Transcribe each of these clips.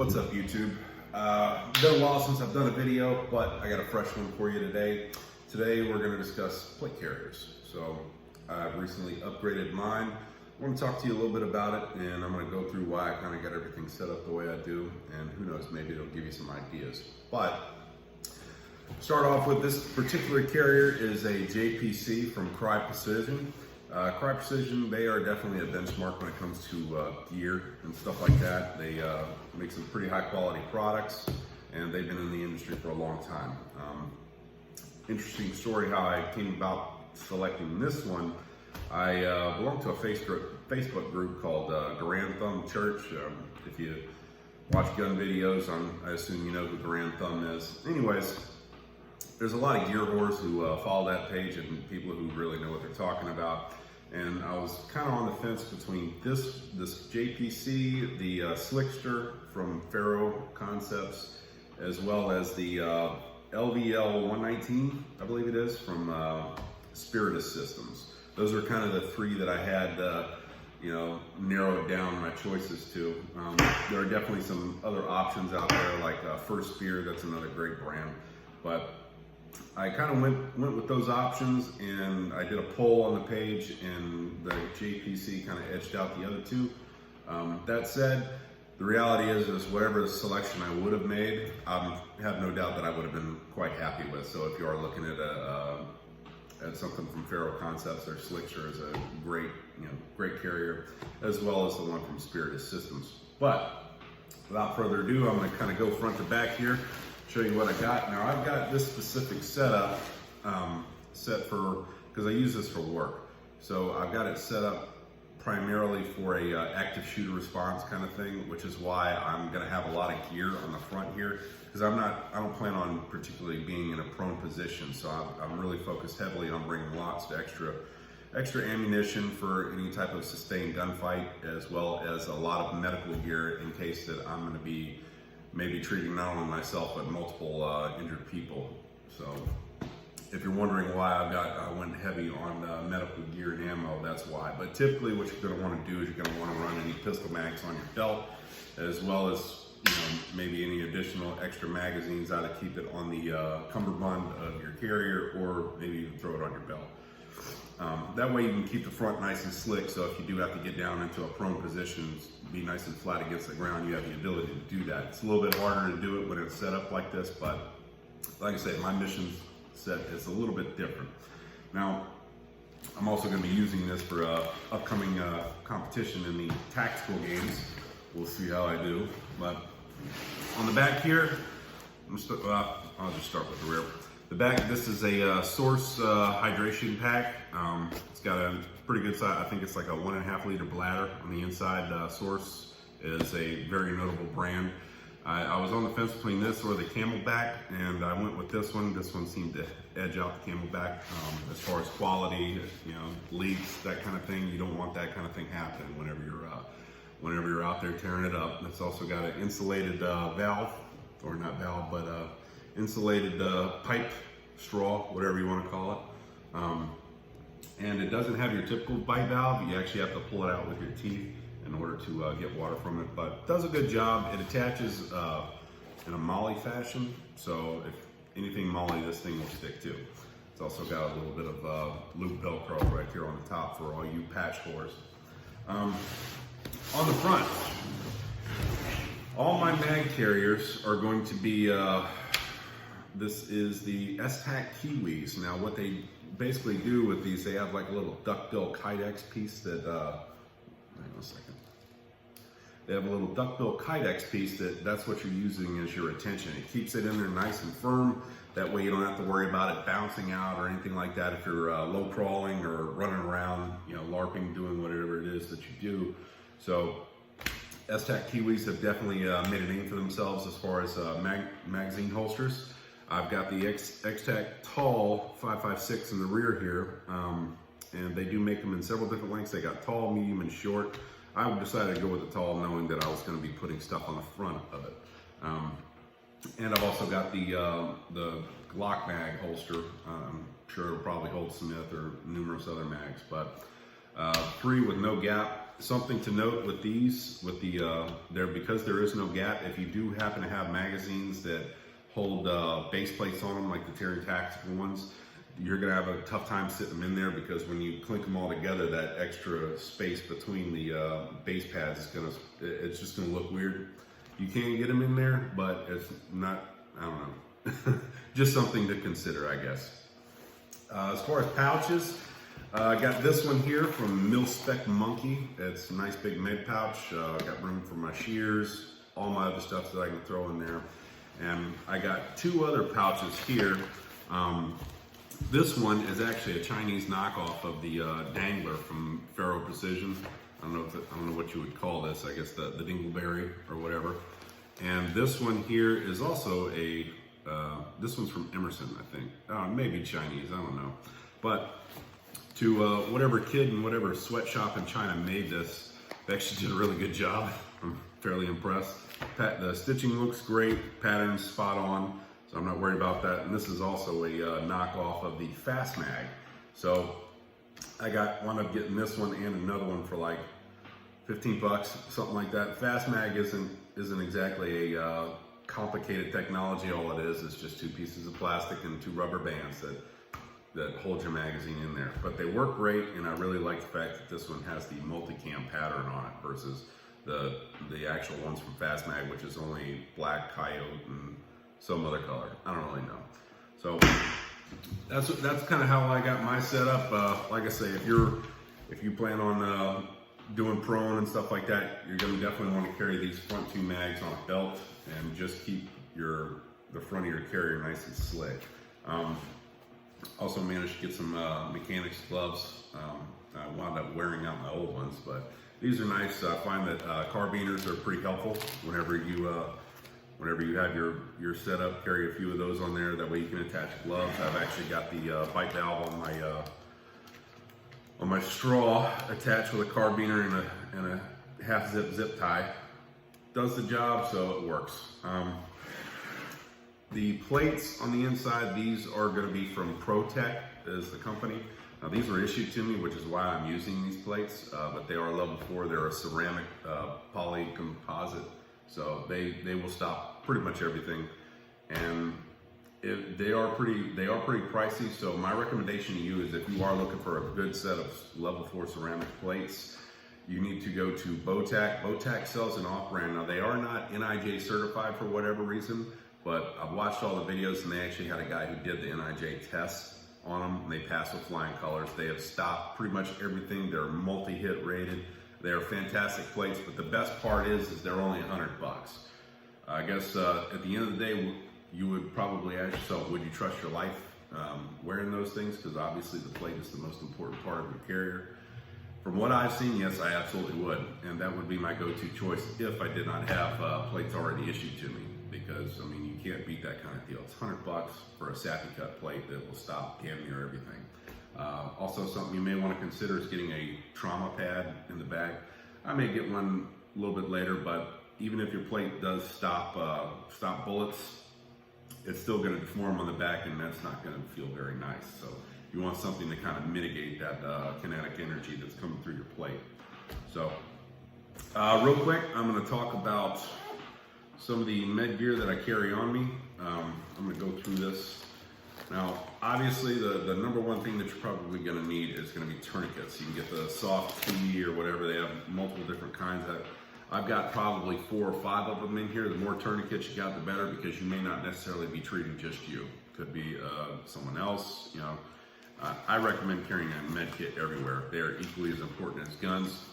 What's up, YouTube? Been a while since I've done a video, but I got a fresh one for you today. Today we're going to discuss plate carriers. So I've recently upgraded mine. I want to talk to you a little bit about it, and I'm going to go through why I kind of got everything set up the way I do, and who knows, maybe it'll give you some ideas. But start off with this particular carrier is a JPC from Crye Precision. Crye Precision, they are definitely a benchmark when it comes to gear and stuff like that. They make some pretty high quality products, and they've been in the industry for a long time. Interesting story how I came about selecting this one. I belong to a Facebook group called Grand Thumb Church. If you watch gun videos, I assume you know who Grand Thumb is. Anyways, there's a lot of gear whores who follow that page and people who really know what they're talking about. And I was kind of on the fence between this JPC, the Slickster from Faro Concepts, as well as the LVL 119, I believe it is, from Spirit Systems. Those are kind of the three that I had, narrowed down my choices to. There are definitely some other options out there, like First Spear. That's another great brand. But I kind of went with those options, and I did a poll on the page, and the JPC kind of edged out the other two. That said, the reality is whatever selection I would have made, I have no doubt that I would have been quite happy with. So if you are looking at something from Faro Concepts, or Slickster is a great carrier, as well as the one from Spirit Systems. But without further ado, I'm going to kind of go front to back here, show you what I got. Now I've got this specific setup set for, because I use this for work. So I've got it set up primarily for a active shooter response kind of thing, which is why I'm gonna have a lot of gear on the front here, because I don't plan on particularly being in a prone position. So I'm really focused heavily on bringing lots of extra ammunition for any type of sustained gunfight, as well as a lot of medical gear in case that I'm gonna be maybe treating not only myself but multiple injured people. So if you're wondering why I went heavy on medical gear and ammo, that's why. But typically what you're going to want to do is you're going to want to run any pistol mags on your belt, as well as maybe any additional extra magazines out to keep it on the cummerbund of your carrier, or maybe even throw it on your belt. That way you can keep the front nice and slick, so if you do have to get down into a prone position, be nice and flat against the ground, you have the ability to do that. It's a little bit harder to do it when it's set up like this, but like I said, my mission set is a little bit different. Now, I'm also going to be using this for upcoming competition in the tactical games. We'll see how I do. But on the back here, I'll just start with the rear. The back, this is a Source hydration pack. It's got a pretty good size. I think it's like a 1.5 liter bladder on the inside. Source is a very notable brand. I was on the fence between this or the Camelback, and I went with this one. This one seemed to edge out the Camelback as far as quality, leaks, that kind of thing. You don't want that kind of thing happening whenever you're out there tearing it up. It's also got an insulated valve, or not valve, but insulated pipe, straw, whatever you want to call it. And it doesn't have your typical bite valve. You actually have to pull it out with your teeth in order to get water from it, but does a good job. It attaches in a molly fashion, so if anything molly, this thing will stick to. It's also got a little bit of loop Velcro right here on the top for all you patch whores. On the front, all my mag carriers are going to be, this is the S-Tac Kiwis. Now what they basically do with these, they have like a little duckbill Kydex piece that, hang on a second. They have a little duckbill Kydex piece that's what you're using as your retention. It keeps it in there nice and firm. That way you don't have to worry about it bouncing out or anything like that if you're low crawling or running around, LARPing, doing whatever it is that you do. So S-Tac Kiwis have definitely made a name for themselves as far as magazine holsters. I've got the X-Tac Tall 5.56 in the rear here, and they do make them in several different lengths. They got tall, medium, and short. I decided to go with the tall, knowing that I was going to be putting stuff on the front of it. And I've also got the Glock mag holster. I'm sure it'll probably hold Smith or numerous other mags, but 3 with no gap, Something to note with these, with the because there is no gap, if you do happen to have magazines that hold base plates on them, like the Terry Tactical ones, you're gonna have a tough time sitting them in there, because when you clink them all together, that extra space between the base pads is it's just gonna look weird. You can get them in there, but it's not, I don't know, just something to consider, I guess. As far as pouches, I got this one here from Mil Spec Monkey. It's a nice big med pouch. Got room for my shears, all my other stuff that I can throw in there. And I got two other pouches here. This one is actually a Chinese knockoff of the dangler from Faro Precision. I don't know what you would call this. I guess the dingleberry or whatever. And this one here is also a. This one's from Emerson, I think. Maybe Chinese. I don't know. But to whatever kid and whatever sweatshop in China made this, they actually did a really good job. I'm fairly impressed. The stitching looks great. Pattern's spot on. So I'm not worried about that. And this is also a knockoff of the Fast Mag. So I wound up getting this one and another one for like 15 bucks, something like that. Fast Mag isn't exactly a complicated technology. All it is just two pieces of plastic and two rubber bands that hold your magazine in there. But they work great, and I really like the fact that this one has the multicam pattern on it versus the actual ones from Fast Mag, which is only black, coyote, and some other color. I don't really know. So that's kind of how I got my setup. Like I say, if you plan on doing prone and stuff like that, you're going to definitely want to carry these front two mags on a belt and just keep the front of your carrier nice and slick. Also managed to get some mechanics gloves. I wound up wearing out my old ones, but these are nice. I find that carbiners are pretty helpful whenever you have your setup. Carry a few of those on there. That way you can attach gloves. I've actually got the bite valve on my straw attached with a carbiner and a half zip tie. Does the job, so it works. The plates on the inside, these are going to be from ProTech, is the company. Now these were issued to me, which is why I'm using these plates, but they are level 4. They're a ceramic poly composite, so they will stop pretty much everything. And they are pretty pricey. So my recommendation to you is, if you are looking for a good set of level 4 ceramic plates, you need to go to Bowtac. Bowtac sells an off-brand. Now they are not NIJ certified for whatever reason, but I've watched all the videos, and they actually had a guy who did the NIJ tests on them, and they passed with flying colors. They have stopped pretty much everything. They're multi-hit rated. They're fantastic plates, but the best part is they're only $100. I guess at the end of the day, you would probably ask yourself, would you trust your life wearing those things? Because obviously the plate is the most important part of your carrier. From what I've seen, yes, I absolutely would. And that would be my go-to choice if I did not have plates already issued to me. Because, I mean, you can't beat that kind of deal. It's $100 for a sappy cut plate that will stop damn near everything. Also, something you may want to consider is getting a trauma pad in the bag. I may get one a little bit later, but even if your plate does stop bullets, it's still going to deform on the back, and that's not going to feel very nice. So you want something to kind of mitigate that kinetic energy that's coming through your plate. So real quick, I'm going to talk about some of the med gear that I carry on me. I'm going to go through this. Now, obviously, the number one thing that you're probably going to need is going to be tourniquets. You can get the soft T or whatever. They have multiple different kinds. I've got probably 4 or 5 of them in here. The more tourniquets you got, the better, because you may not necessarily be treating just you. Could be someone else. You know, I recommend carrying a med kit everywhere. They are equally as important as guns.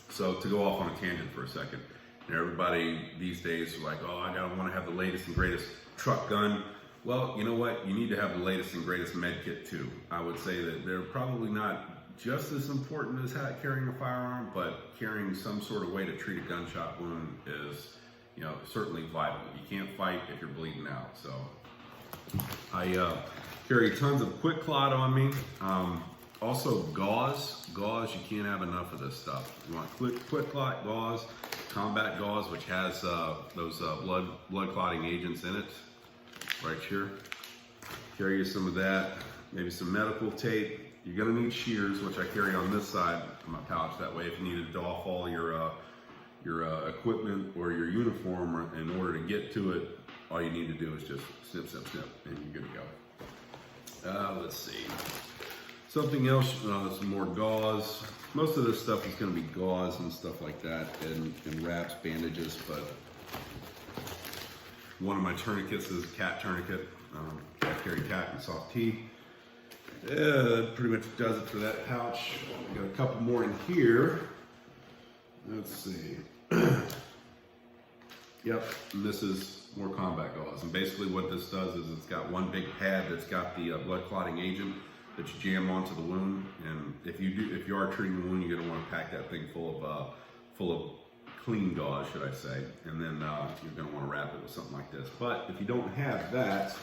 So to go off on a tangent for a second, everybody these days is like, oh, I want to have the latest and greatest truck gun. Well, you know what? You need to have the latest and greatest med kit too. I would say that they're probably not just as important as carrying a firearm, but carrying some sort of way to treat a gunshot wound is, you know, certainly vital. You can't fight if you're bleeding out. So I carry tons of Quick Clot on me. Also gauze, you can't have enough of this stuff. You want Quick Clot gauze, combat gauze, which has those blood clotting agents in it, right here. Carry you some of that, maybe some medical tape. You're gonna need shears, which I carry on this side of my pouch. That way, if you need to doff all your equipment or your uniform in order to get to it, all you need to do is just snip, snip, snip, and you're good to go. Let's see. Something else, some more gauze. Most of this stuff is going to be gauze and stuff like that, and wraps, bandages, but one of my tourniquets is a cat tourniquet. I carry cat and soft tea. Yeah, that pretty much does it for that pouch. I got a couple more in here. Let's see. Yep, and this is more combat gauze. And basically what this does is it's got one big pad that's got the blood clotting agent that you jam onto the wound. And if you are treating the wound, you're gonna wanna pack that thing full of clean gauze, should I say. And then you're gonna wanna wrap it with something like this. But if you don't have that,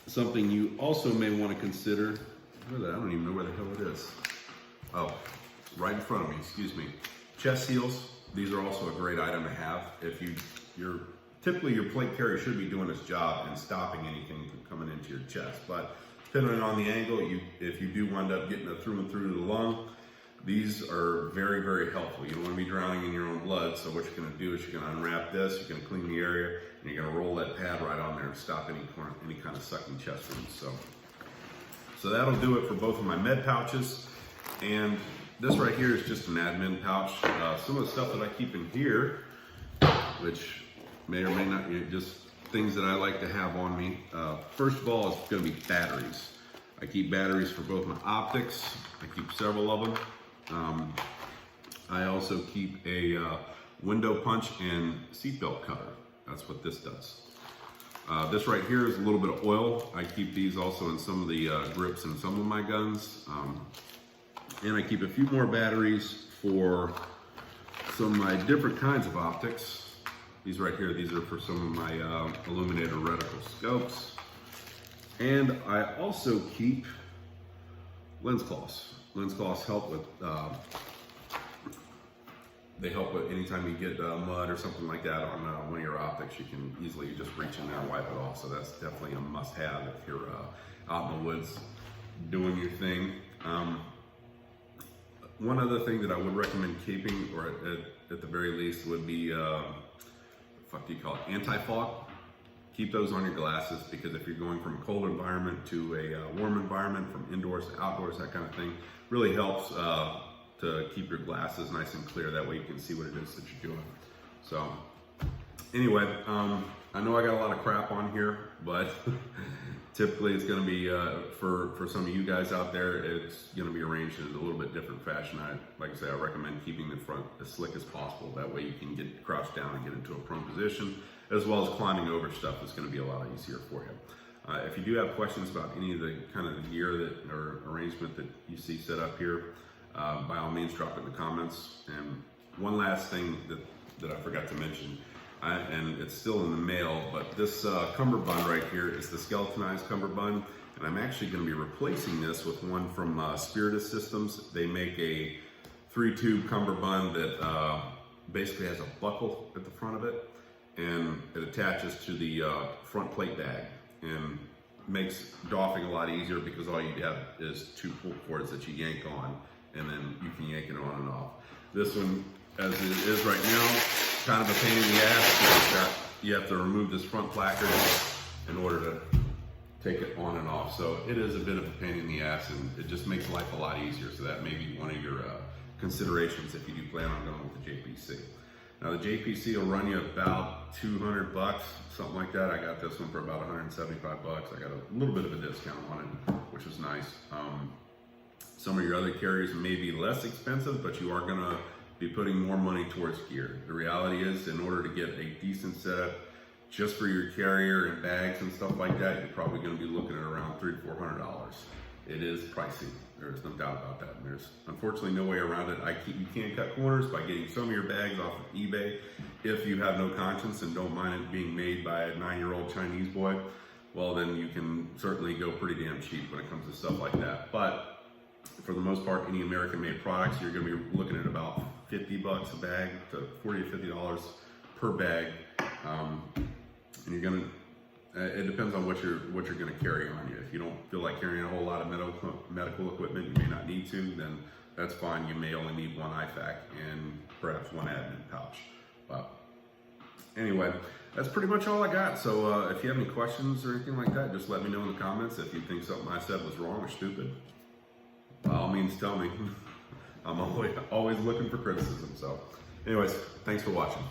something you also may wanna consider, I don't even know where the hell it is. Oh, right in front of me, excuse me. Chest seals. These are also a great item to have. If typically your plate carrier should be doing its job and stopping anything from coming into your chest. But depending on the angle, if you do wind up getting it through and through to the lung, these are very, very helpful. You don't want to be drowning in your own blood. So what you're going to do is you're going to unwrap this, you're going to clean the area, and you're going to roll that pad right on there and stop any kind of sucking chest wounds. So that'll do it for both of my med pouches. And this right here is just an admin pouch. Some of the stuff that I keep in here, which may or may not, just things that I like to have on me. First of all, it's gonna be batteries. I keep batteries for both my optics. I keep several of them. I also keep a window punch and seatbelt cover. That's what this does. This right here is a little bit of oil. I keep these also in some of the grips in some of my guns. And I keep a few more batteries for some of my different kinds of optics. These right here, these are for some of my illuminator reticle scopes. And I also keep lens cloths. Lens cloths help with, they help with anytime you get mud or something like that on one of your optics, you can easily just reach in there and wipe it off. So that's definitely a must-have if you're out in the woods doing your thing. One other thing that I would recommend keeping, or at the very least, would be, what do you call it, anti-fog. Keep those on your glasses, because if you're going from a cold environment to a warm environment, from indoors to outdoors, that kind of thing, really helps to keep your glasses nice and clear. That way you can see what it is that you're doing. So anyway, I know I got a lot of crap on here, but typically it's going to be, for some of you guys out there, it's going to be arranged in a little bit different fashion. Like I say, I recommend keeping the front as slick as possible. That way you can get crouched down and get into a prone position, as well as climbing over stuff. It's going to be a lot easier for you. If you do have questions about any of the kind of gear or arrangement that you see set up here, by all means drop it in the comments. And one last thing that I forgot to mention, and it's still in the mail, but this cummerbund right here is the skeletonized cummerbund, and I'm actually going to be replacing this with one from Spiritus Systems. They make a 3-tube cummerbund that basically has a buckle at the front of it, and it attaches to the front plate bag and makes doffing a lot easier, because all you have is 2 pull cords that you yank on, and then you can yank it on and off. This one, as it is right now, kind of a pain in the ass. You have to remove this front placard in order to take it on and off. So it is a bit of a pain in the ass, and it just makes life a lot easier. So that may be one of your considerations if you do plan on going with the JPC. Now the JPC will run you about 200 bucks, something like that. I got this one for about 175 bucks. I got a little bit of a discount on it, which is nice. Some of your other carriers may be less expensive, but you are gonna be putting more money towards gear. The reality is, in order to get a decent setup just for your carrier and bags and stuff like that, you're probably gonna be looking at around $300 to $400. It is pricey. There's no doubt about that. And there's unfortunately no way around it. You can't cut corners by getting some of your bags off of eBay. If you have no conscience and don't mind it being made by a 9-year-old Chinese boy, well, then you can certainly go pretty damn cheap when it comes to stuff like that. But for the most part, any American-made products, you're going to be looking at about 50 bucks a bag to $40 to $50 per bag, and you're going to It depends on what you're going to carry on you. If you don't feel like carrying a whole lot of medical equipment, you may not need to. Then that's fine. You may only need one IFAK and perhaps one admin pouch. But anyway, that's pretty much all I got. So if you have any questions or anything like that, just let me know in the comments. If you think something I said was wrong or stupid, by all means tell me. I'm always looking for criticism. So anyways, thanks for watching.